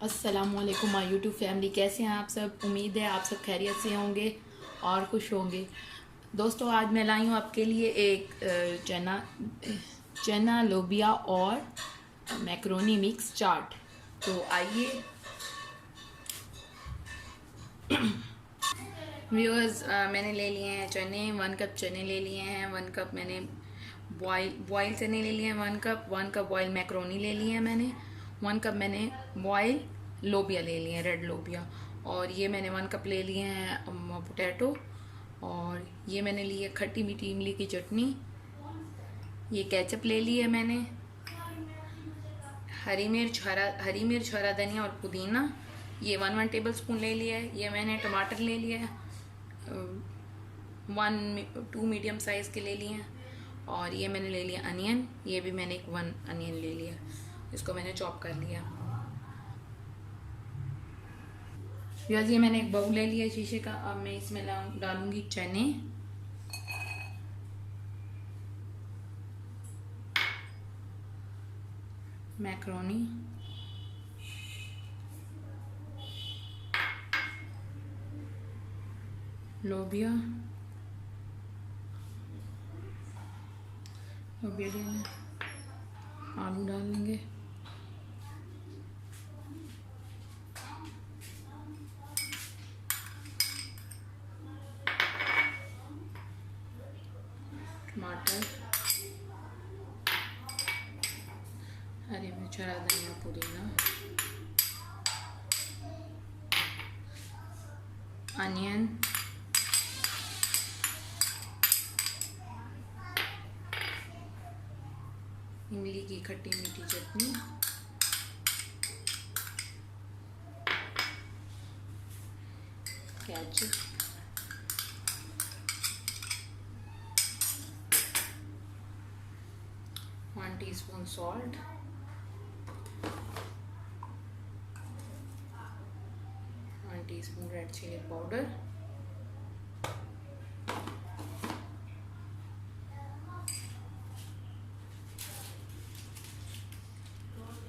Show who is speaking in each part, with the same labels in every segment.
Speaker 1: अस्सलामुअलैकुम my YouTube family, कैसे हैं आप सब। उम्मीद है आप सब खैरियत से होंगे और खुश होंगे। दोस्तों, आज मैं लाई हूँ आपके लिए एक चना लोबिया और मैक्रोनी मिक्स चाट। तो आइए व्यूअर्स, मैंने ले लिए हैं चने, 1 कप चने ले लिए हैं, 1 कप मैंने बॉयल चने ले लिए हैं, 1 कप बॉयल मैक्रोनी ले लिए हैं मैंने, 1 कप मैंने बॉयल लोबिया ले लिए हैं, रेड लोबिया। और ये मैंने 1 कप ले लिए हैं पोटैटो। और ये मैंने ली है खट्टी मीठी इमली की चटनी। ये केचप ले ली है मैंने, हरी मिर्च, हरा धनिया और पुदीना। ये 1 टेबल स्पून ले लिया है। ये मैंने टमाटर ले लिया है, 2 मीडियम साइज़ के ले लिए हैं। और ये मैंने ले लिया अनियन, ये भी मैंने 1 अनियन ले लिया, इसको मैंने चॉप कर लिया। ये मैंने एक बाउल ले लिया शीशे का। अब मैं इसमें डालूंगी चने, मैक्रोनी, लोबिया आलू डालेंगे, टमाटर, हरी मिर्च, हरा धनिया, पुदीना, अनियन, इमली की खट्टी मीठी चटनी, ketchup, 1 teaspoon salt, 1 teaspoon red chilli powder,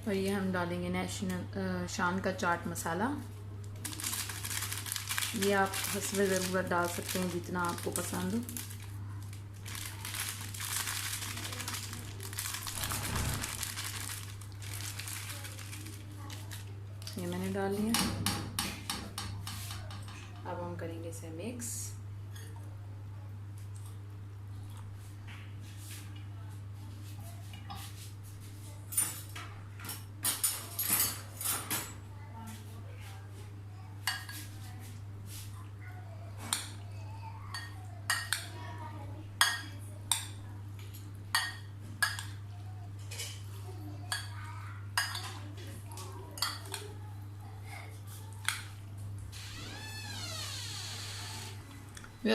Speaker 1: और ये हम डालेंगे नेशनल शान का चाट मसाला। ये आप हस्बे ज़रूरत डाल सकते हैं जितना आपको पसंद हो। ये मैंने डाल लिया। अब हम करेंगे इसे मिक्स।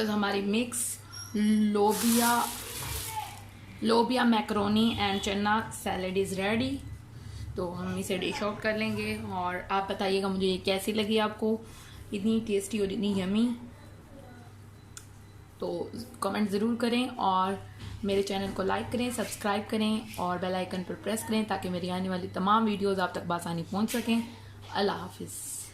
Speaker 1: हमारी मिक्स लोबिया मैक्रोनी एंड चना सैलेड इज़ रेडी। तो हम इसे डिश आउट कर लेंगे और आप बताइएगा मुझे ये कैसी लगी आपको, इतनी टेस्टी और इतनी यमी। तो कमेंट ज़रूर करें और मेरे चैनल को लाइक करें, सब्सक्राइब करें और बेल आइकन पर प्रेस करें ताकि मेरी आने वाली तमाम वीडियोज़ आप तक बआसानी पहुंच सकें। अल्लाह हाफिज़।